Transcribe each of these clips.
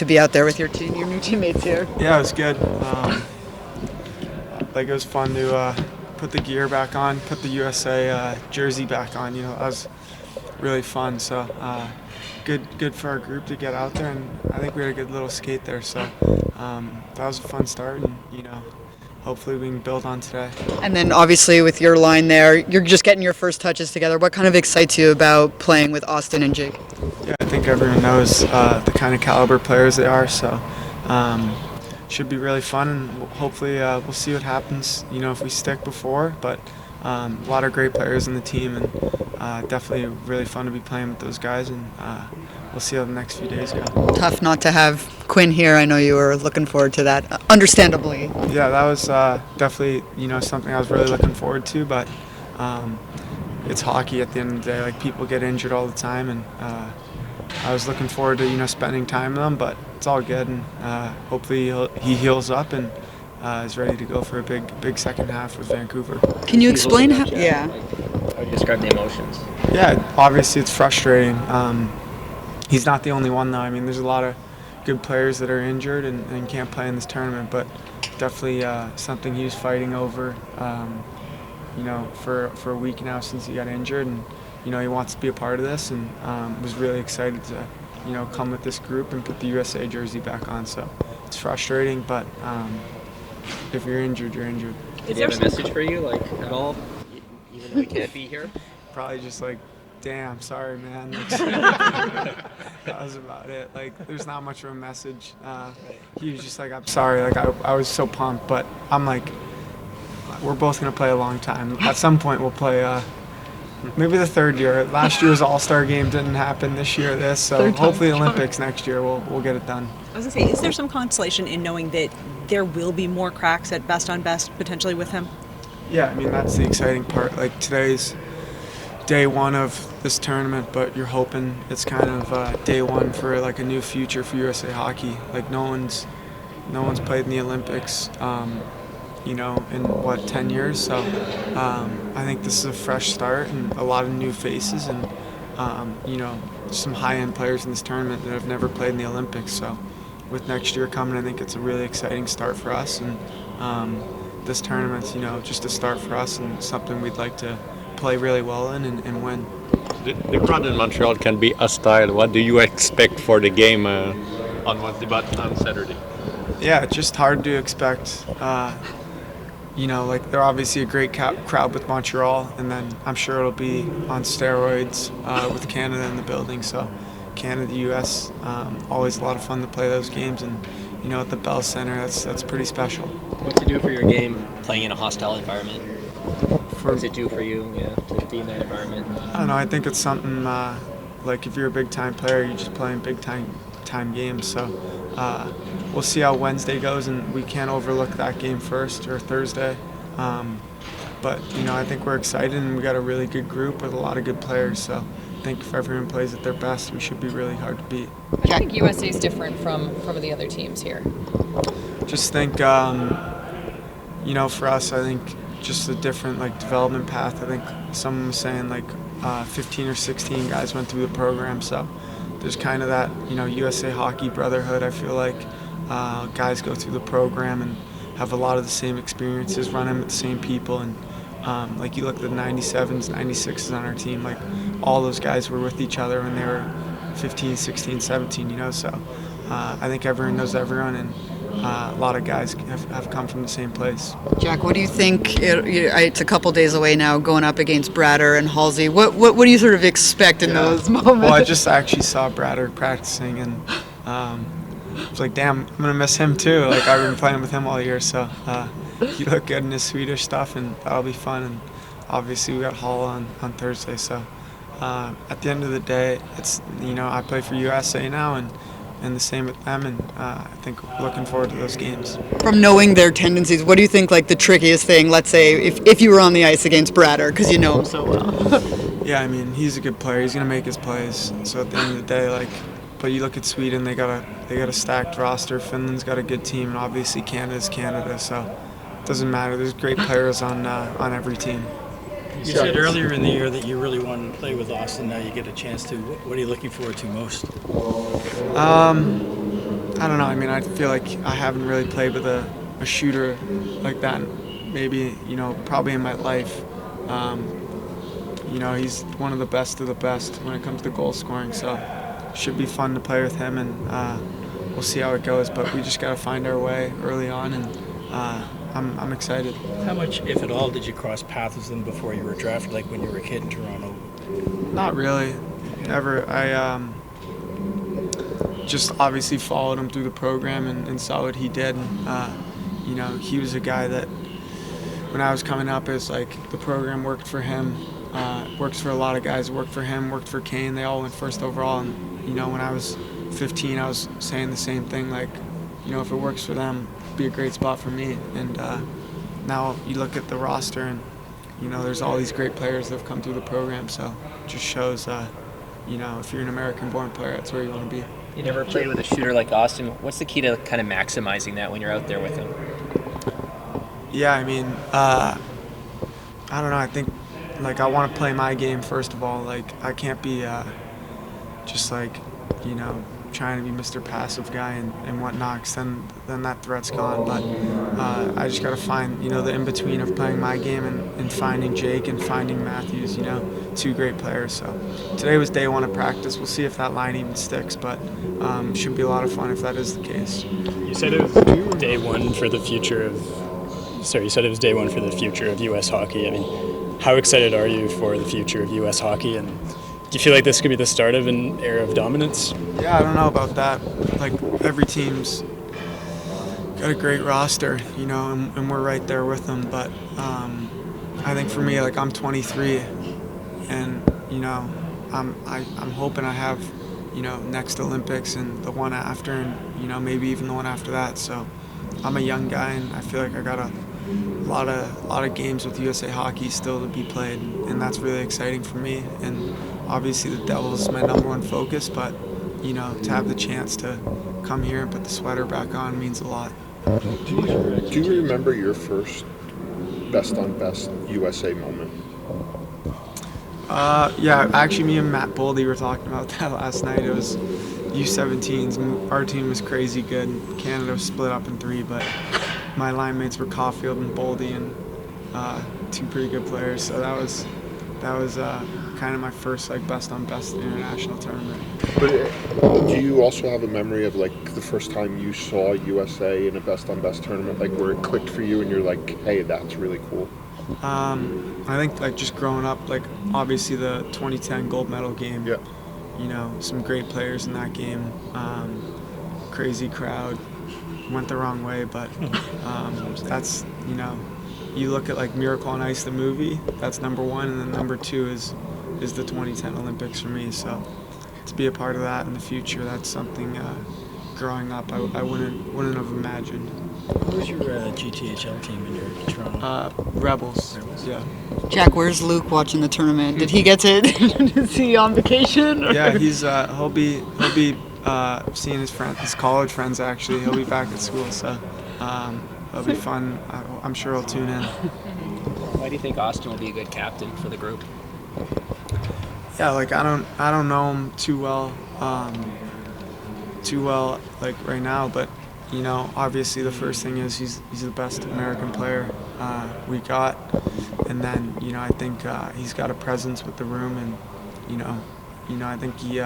to be out there with your new teammates here? Yeah, it was good. It was fun to put the gear back on, put the USA jersey back on. That was really fun. So good for our group to get out there, and I think we had a good little skate there. So that was a fun start, and hopefully we can build on today. And then obviously with your line there, you're just getting your first touches together. What kind of excites you about playing with Austin and Jake? Yeah, I think everyone knows the kind of caliber players they are, so should be really fun, and hopefully we'll see what happens, if we stick before, but a lot of great players in the team, and definitely really fun to be playing with those guys, and we'll see how the next few days go. Tough not to have Quinn here. I know you were looking forward to that, understandably. Yeah, that was definitely, something I was really looking forward to, but it's hockey at the end of the day. Like, people get injured all the time, and I was looking forward to, spending time with them, but it's all good, and hopefully he heals up and is ready to go for a big second half with Vancouver. Can you explain how? Yeah. How do you describe the emotions? Yeah, obviously it's frustrating. He's not the only one, though. I mean, there's a lot of good players that are injured and can't play in this tournament, but definitely something he was fighting over, for a week now since he got injured, and he wants to be a part of this, and was really excited to come with this group and put the USA jersey back on. So it's frustrating, but if you're injured, you're injured. Did he have a message for you, at all, even though he can't be here? Probably just damn, sorry, man. That was about it. There's not much of a message. He was just I'm sorry. I was so pumped, but I'm we're both going to play a long time. At some point, we'll play maybe the third year. Last year's All-Star game didn't happen. This year, this. So hopefully Olympics next year, we'll get it done. I was going to say, is there some consolation in knowing that there will be more cracks at best on best potentially with him? Yeah, I mean, that's the exciting part. Today's day one of this tournament, but you're hoping it's kind of day one for a new future for USA Hockey. No one's played in the Olympics, in 10 years. So I think this is a fresh start and a lot of new faces, and some high-end players in this tournament that have never played in the Olympics. So with next year coming, I think it's a really exciting start for us, and this tournament's just a start for us and something we'd like to play really well in and win. The crowd in Montreal can be hostile. What do you expect for the game on Wednesday, but on Saturday? Yeah, it's just hard to expect. They're obviously a great crowd with Montreal, and then I'm sure it'll be on steroids with Canada in the building. So Canada, U.S., always a lot of fun to play those games, and at the Bell Center, that's pretty special. What's it do for your game playing in a hostile environment? What does it do for you, to be in that environment? I don't know. I think it's something if you're a big-time player, you're just playing big-time games. So we'll see how Wednesday goes, and we can't overlook that game first or Thursday. But I think we're excited, and we got a really good group with a lot of good players. So I think if everyone plays at their best, we should be really hard to beat. I think USA is different from the other teams here. Just think, for us, I think just a different development path. I think someone was saying 15 or 16 guys went through the program, so there's kind of that USA Hockey brotherhood. I feel guys go through the program and have a lot of the same experiences, running with the same people, and you look at the 97s, 96s on our team, all those guys were with each other when they were 15, 16, 17, so I think everyone knows everyone, and a lot of guys have come from the same place. Jack, what do you think? It's a couple days away now, going up against Bratter and Halsey. What do you sort of expect in those moments? Well, I just actually saw Bratter practicing, and I was damn, I'm going to miss him too. I've been playing with him all year, so he looked good in his Swedish stuff, and that'll be fun. And obviously we got Hall on Thursday, so at the end of the day, it's I play for USA now, and the same with them, and I think looking forward to those games. From knowing their tendencies, what do you think the trickiest thing, let's say, if you were on the ice against Bratter, because you know him so well? Yeah, I mean, he's a good player. He's going to make his plays. So at the end of the day, but you look at Sweden, they got a stacked roster. Finland's got a good team, and obviously Canada's Canada, so it doesn't matter. There's great players on every team. You said earlier in the year that you really wanted to play with Austin. Now you get a chance to. What are you looking forward to most? I I don't know. I mean, I feel like I haven't really played with a shooter like that. Maybe, probably in my life. He's one of the best when it comes to goal scoring. So should be fun to play with him, and we'll see how it goes. But we just got to find our way early on, and I'm excited. How much, if at all, did you cross paths with him before you were drafted, like when you were a kid in Toronto? Not really, ever. I just obviously followed him through the program and saw what he did. And, he was a guy that when I was coming up, it's like the program worked for him. Works for a lot of guys. Worked for him. Worked for Kane. They all went first overall. And when I was 15, I was saying the same thing. Like, if it works for them, it'd be a great spot for me. And now you look at the roster, and there's all these great players that have come through the program. So it just shows, if you're an American-born player, that's where you want to be. You never played with a shooter like Austin. What's the key to kind of maximizing that when you're out there with him? Yeah, I mean, I don't know. I think, I want to play my game first of all. I can't be just trying to be Mr. Passive guy and whatnot, 'cause then that threat's gone. But I just got to find, the in-between of playing my game and finding Jake and finding Matthews, two great players. So today was day one of practice. We'll see if that line even sticks, but should be a lot of fun if that is the case. You said it was day one for the future of U.S. hockey. I mean, how excited are you for the future of U.S. hockey, and do you feel like this could be the start of an era of dominance? Yeah, I don't know about that. Every team's got a great roster, and we're right there with them. But I think for me, I'm 23, and I'm hoping I have next Olympics and the one after, and maybe even the one after that. So I'm a young guy, and I feel like I got a lot of games with USA Hockey still to be played, and that's really exciting for me. And obviously the Devils is my number one focus, but to have the chance to come here and put the sweater back on means a lot. Do you remember your first best on best USA moment? Yeah, actually me and Matt Boldy were talking about that last night. It was U17s, and our team was crazy good. Canada was split up in 3, but my line mates were Caulfield and Boldy, and 2 pretty good players. So that was kind of my first best on best international tournament. But do you also have a memory of the first time you saw USA in a best on best tournament, where it clicked for you and you're like, hey, that's really cool? I think just growing up, obviously the 2010 gold medal game. Yeah. Some great players in that game. Crazy crowd. Went the wrong way, but that's, you look at Miracle on Ice, the movie, that's number 1, and then number 2 is the 2010 Olympics for me. So to be a part of that in the future, that's something growing up I wouldn't have imagined. Who was your GTHL team when you were in Toronto? Rebels. Yeah. Jack, where's Luke watching the tournament? Did he get to? Is he on vacation? Or? Yeah, he'll be seeing his college friends. Actually, he'll be back at school, so it'll be fun. I'm sure he'll tune in. Why do you think Austin will be a good captain for the group? Yeah, I don't know him too well right now, but obviously the first thing is he's the best American player we got, and then I think he's got a presence with the room, and I think he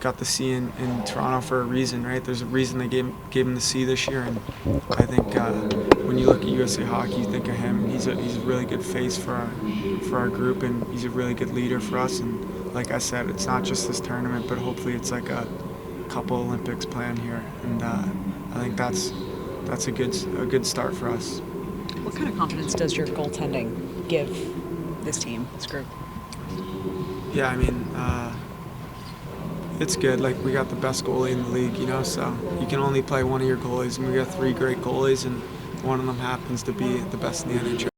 got the C in Toronto for a reason, right? There's a reason they gave him the C this year, and I think when you look at USA Hockey, you think of him. He's a really good face for our group, and he's a really good leader for us. And like I said, it's not just this tournament, but hopefully it's a couple Olympics planned here, and I think that's a good start for us. What kind of confidence does your goaltending give this team, this group? Yeah, I mean, it's good. We got the best goalie in the league, so you can only play one of your goalies, and we got 3 great goalies, and one of them happens to be the best in the NHL.